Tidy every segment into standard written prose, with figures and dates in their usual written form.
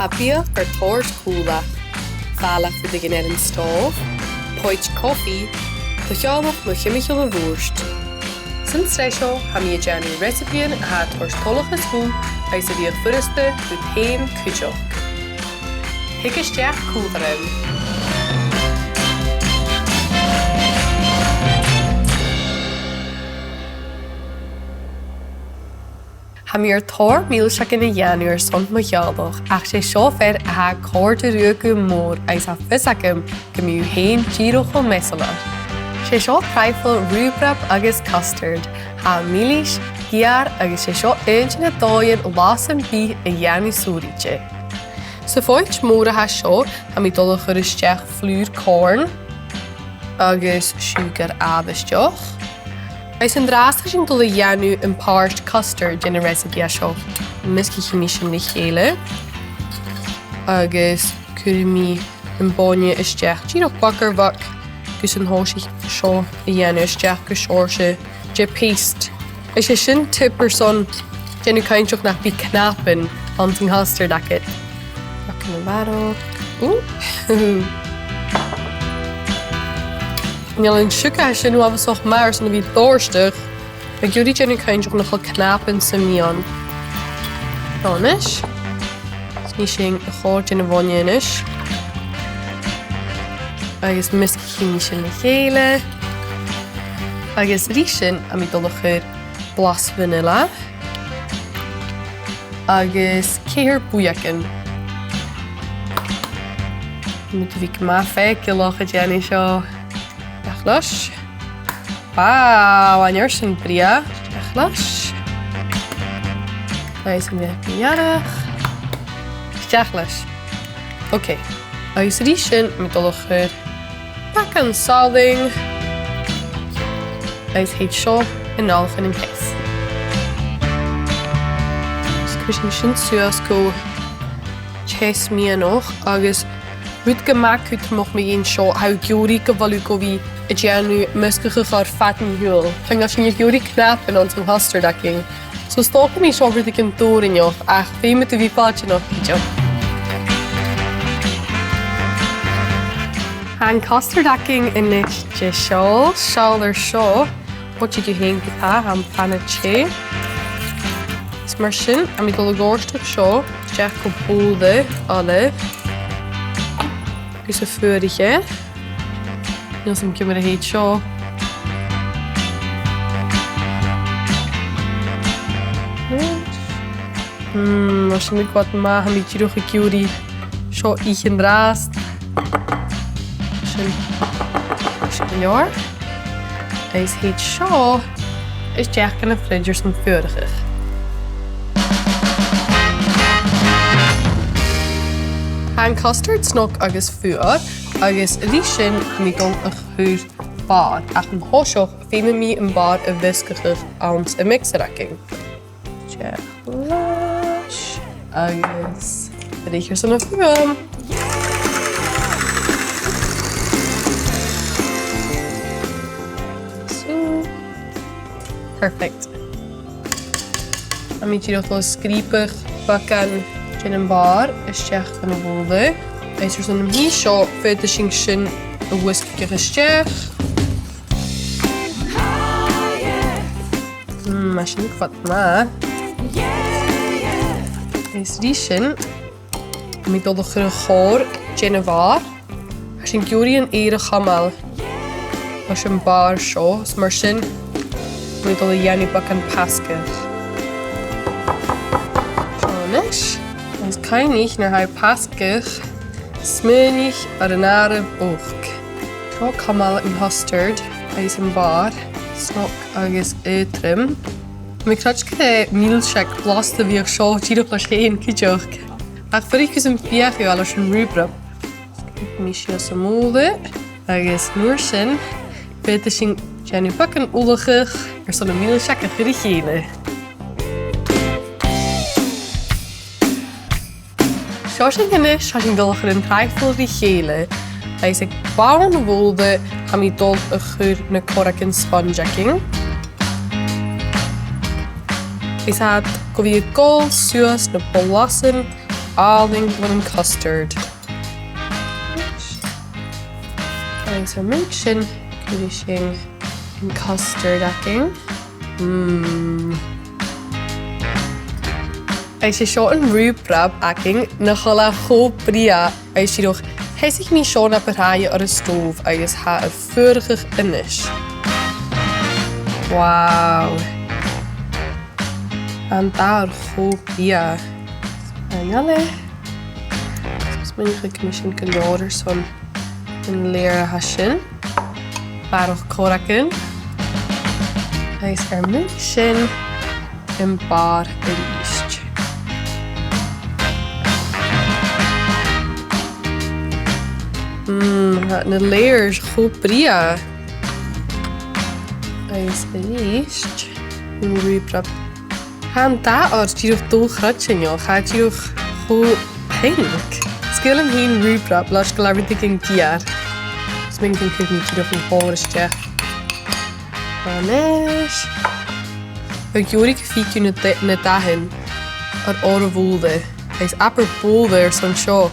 Habia ar tóir cúlach, fála fu dig in an stóv, poit coffi, do cheolach mo chimichail a rúst. Sin streisio ha mi a janu recipean a ha tóir tolachas hú ais a bhíag furiste du taim cúteach. Higisteach cúlharim. Ha mi ar tóir míl seach in a dhéanú ar sunt mo cheolach ach sé seo fér a ha cóir de ruagu mór ais a fisacum go miú hain díroch o mesala. Sé seo Trifle, Rhubarb agus Custard, ha mílis, giar agus sé seo na dóin lásan bí a dhéanú súrite. Sa fóit mór a ha seo ha mi dul chur isteach flúr corn agus sugar abisteach. Ais an drástal sin dul a dhéanú an páirt custard in a recipe a seo. Misci chimí sin na chéile. Agus cúr mi an báine isteach díroch bakar bhac gus an hóisi seo a dhéanú isteach go seirse de paste. Ais sé sin tipper son genú caintseach nach bí knappen an tin custard acit. Bac in a baro. Níl an siúcha sin abhasoch mar san a bhí dóirsteach, ag dúirí genú caintseach nach knappen sa mian. Tánis. Ní sin a chóir in a bhaine inis. Agus misci ní sin na chéile. Agus rí sin a mi dul chur blas vanilla. Agus céir buiacin. Mu bhí má feic go lach a déanaí seo. Dechlas. Wow, an sin bria. Dechlas. Leis an bheith bíarach. Dechlas. Ok. Agus rí sin mi dul chur back an saling. Ais heid seo in nálchan an cés. Scusin sin suas go chés mi anoch agus rúd go mac út moch mi gén seo hau giúri go bhalú go bhí a dhéanú muscacha ar fatan hiúil. Fang sin giúri knap in an custard aking. So stópa mi seo rúd an dórinneoch ach féime a bhí fáte noch híteoch. An custard aking in is de seol ar seo, wat you heen gita am panna che. Is mar sin a mi dul a ggóirsteach seo, deach go bóda olive. Gus a fuiriche. Níl sam cumar a héad seo. Mar sin mi gwad ma ha mi tíroch a giúri seo ich an drast. Sin leor. Ais héad seo is deach gan a fridger san fuirichach. An custard snog agus fuar agus rí sin mi dul a chuúr bar ach an hóiseach féime mi an bar a whiskachach ans a mixeraking. Deach leis agus ríchir san a fuam. Perfect. A mi tíroch lo scrípach bacan gin an bar isteach gan a bhóda. Ais san am hí seo féidir sin a whiskige isteach. Ma sin fat ma. Ais rí sin mi dul a chur a chóir gin a bhar. Sin giúri an éire chamal as an bar seo, mar sin mi dul a dhéanú bacan pascach. Tánis. Is caiinich nar ha pascach, smúnich ar an ára bóch. Tá camal an custard, ais an bar, snoc agus étrim. Mi crach go mílseach blasta bhíoh seo tíroch leis chéin cúteach. Ach fuirchas an fiachu a leis an Rhubarb. Mi seo sa móda, agus nuair sin, féidir sin déanú bacan ullachadh ar son na mílseach a chuir chéile. Seo sin gynnis, ha sin dul chur an Trifle rí chéile. Ais ag bar an bhóda ha mi dul a chur na coracin spongeaking. Is had go bhí gol suas na bolasan alling van een custard. En zo mixen, kun een custard aking. Als je zo een rhubarb aking, dan ga je goed bria. Als je nog hesig niet zo naar beraaien op de stoof, als je er vurig in is. Wauw. En daar goed bria. En jelle. Dus ben ik misschien kleuren zo'n een leren hasje. Maar ook koraken. Hij is er mixen. Een paar riest. De leer is goed bria. Hij is riest. Een rhubarb. Han daar als je nog doel gratje joh, gaat je nog goed pink. Skill hem heen rhubarb, laat je laten dikken jaar. Dus ben ik niet nog een horstje. Manes. Ik jorik fietje net daarheen. Ar ore voelde. Hij is apper boulder zo'n show.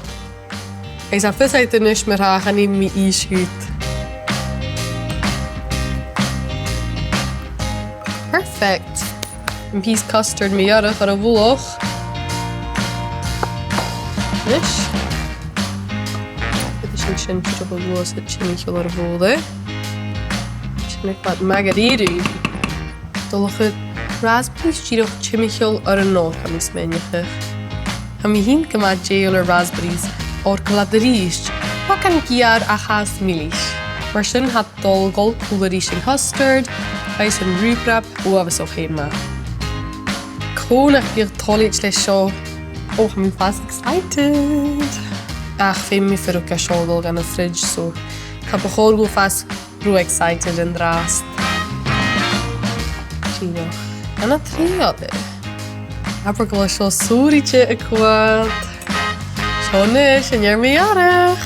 Hij is afvis uit de nisch meer haar gaan niet meer inschuut. Perfect. Een piece custard mee jaren voor een woelig. Nisch. Dit is een chintje op een woelig, het chintje op een voelde. Chintje wat margarita. Dollig het raspberries giro chimichel ar an nóir am is mennecha. Ha mi hín go má jail ar raspberries or gladríist, wa can giar a chas milis. Mar sin hat dul gol cúlarí sin custard, ais an rhubarb ó agus ó chéma. Cónach bíag tolit leis seo. Oh, I'm fast excited. Ach, fé mi fyrir ga seo gan a fridge, so ha bechor go fast ro excited and drast. Gino. En het triade. Heb ik wel zo'n soerietje akkoord. Zo niks en jij me jarig.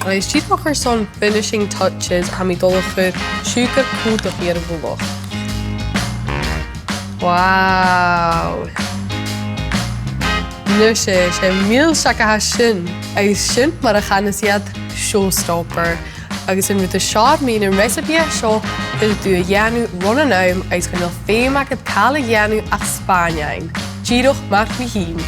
En je ziet nog er zo'n finishing touches. En ik doe het super goed op hier boven. Wauw. Nu zeg je heel zaken hashin. Hij is shin, maar dan gaan ze het showstopper. Agus in de shot me een recipe zo wil doe janu runnen uit als je nog veel maakt kale janu af Spanje. Giro maakt me heen.